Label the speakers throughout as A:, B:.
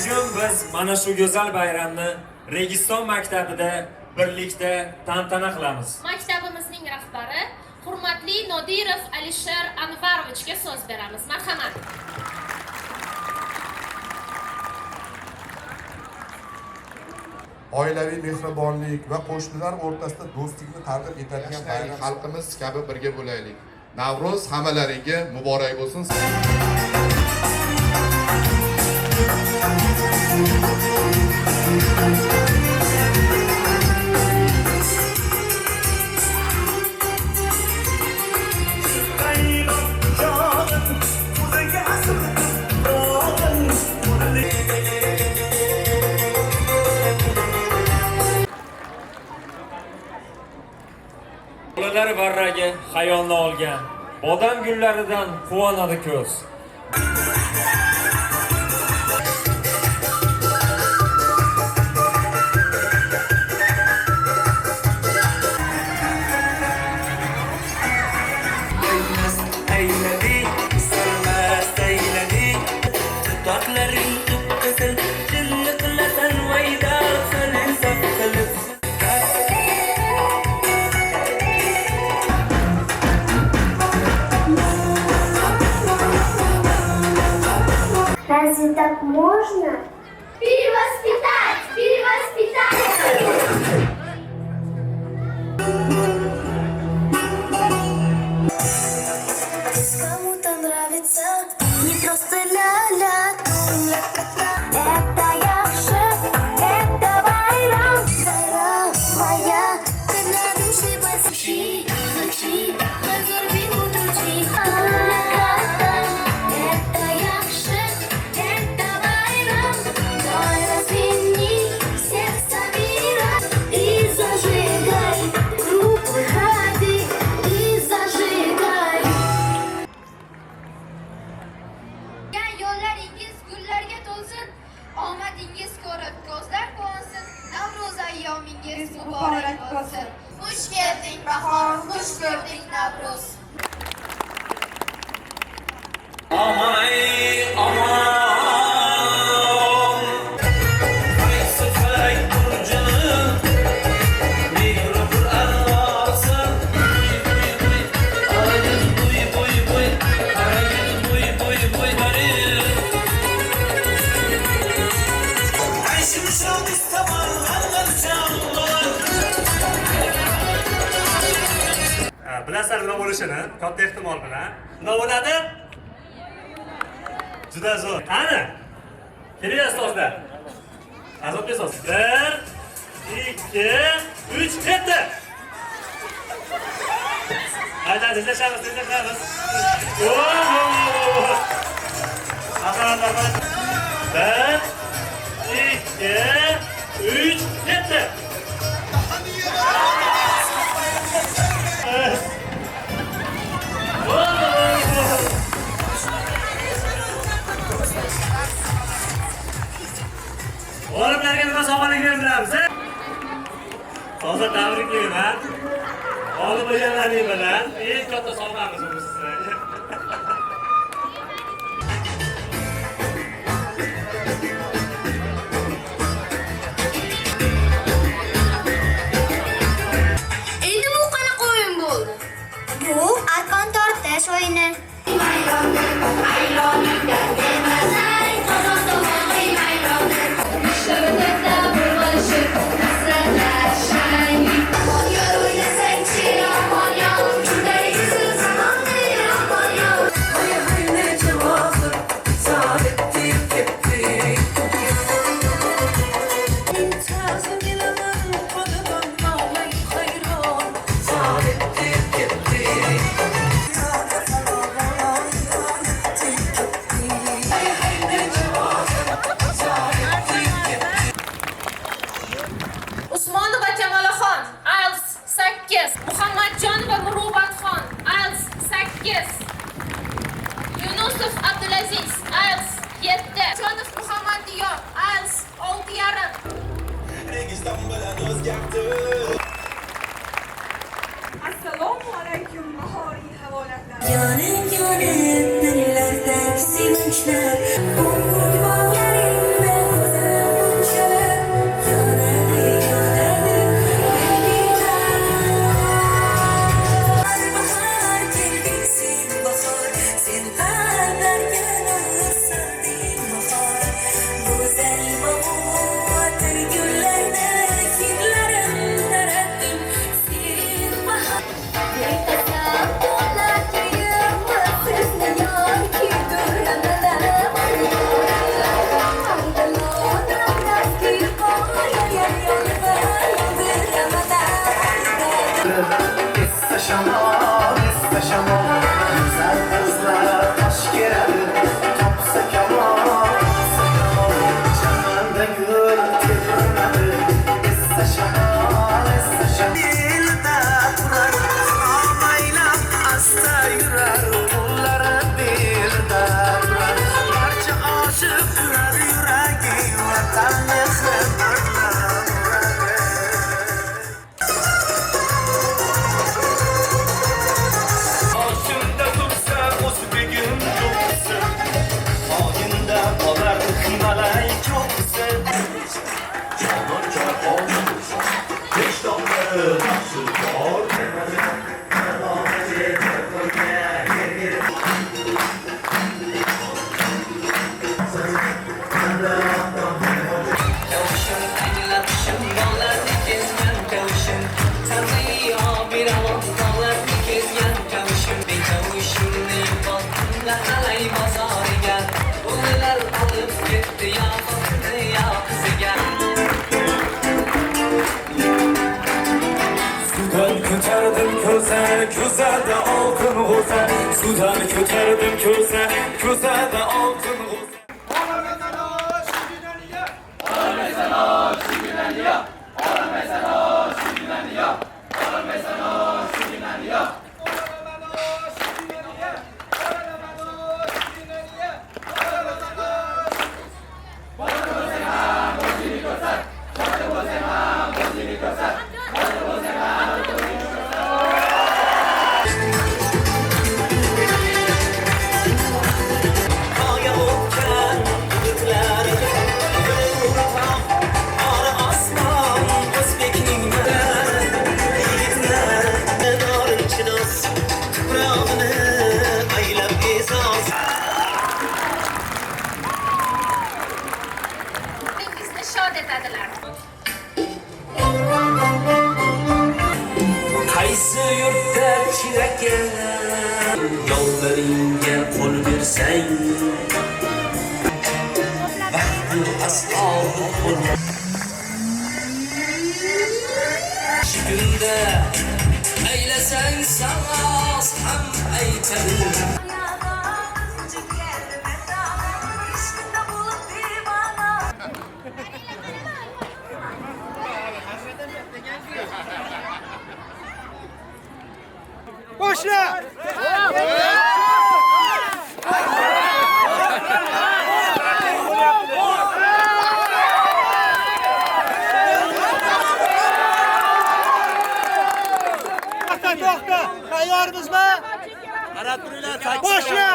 A: Bugun biz mana shu go'zal bayramni Registon maktabida birlikda tantana qilamiz.
B: Maktabimizning rahbari hurmatli Nodirov Alisher Anvarovichga so'z beramiz. Marhamat.
C: Oilaviy mehribonlik va qo'shnilar o'rtasida do'stlikni targ'ib etadigan bayram.
D: Xalqimiz kabi birga bo'laylik. Navro'z hammalaringga muborak bo'lsin.
A: Bolalar varragi xayolni olgan, odam gullaridan quvonadi ko'z.
E: Разве так можно? Перевоспитать! Перевоспитать! Кому-то нравится не просто ля-ля, это яхша, это байрам, байрам моя, ты на душе посещи, зачи, позор бегут учи. Это яхша, это байрам, давай развени сердце мира и зажигай, круг выходи и зажигай.
F: Yo'llaringiz gullarga to'lsin, omadingiz ko'rib ko'zlar quvonsin, Navro'z ayyomingiz muborak bo'lsin. Xush kelding bahor, xush ko'rdik Navro'z.
G: Bilasizlar nima bo'lishini, katta ehtimol bilan. Nima bo'ladi? Juda zo'r. Qani? Keling ustozlar. Azob besoz. 1, 2, 3, ketdi. Hayda, tezlashamiz. Marhamat. 1, 2, 3, ketdi. Olimlarga nima sovg'aligini bilamiz. Hozir tabriklayman. Olim bo'lganlaring bilan eng katta sovg'amiz bu sizlarga.
E: Endi bu qanaqa o'yin bo'ldi? Bu arqon tortish o'yini.
B: Usmonova Kamolaxon, IELTS 8. Muhammadjonova Muruvvatxon, IELTS 8. Yunusov Abdulaziz, IELTS 7. Jonov Muhammad Diyor, IELTS 6,5.
H: Assalomu alaykum bahoriy havolatlar.
E: Yonim
H: Sudan ko'tardim ko'zada oltin g'o'za. Sudan ko'tardim ko'zada oltin g'o'za.
B: Bizni shod etadilar.
H: Qaysi yurtda chiragan yo'llaringga qo'l bersang vaqti as'obi qo'l shunda aylasang savos ham aytadi.
I: Tayyormizmi? Qarab turinglar. Boshla!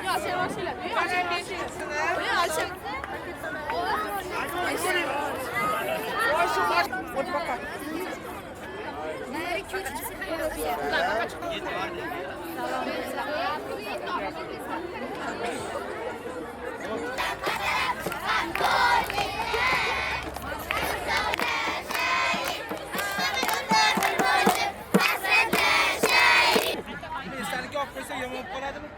F: Yavaş yavaş.
I: Esalik olib qo'ysa yomon bo'ladimi?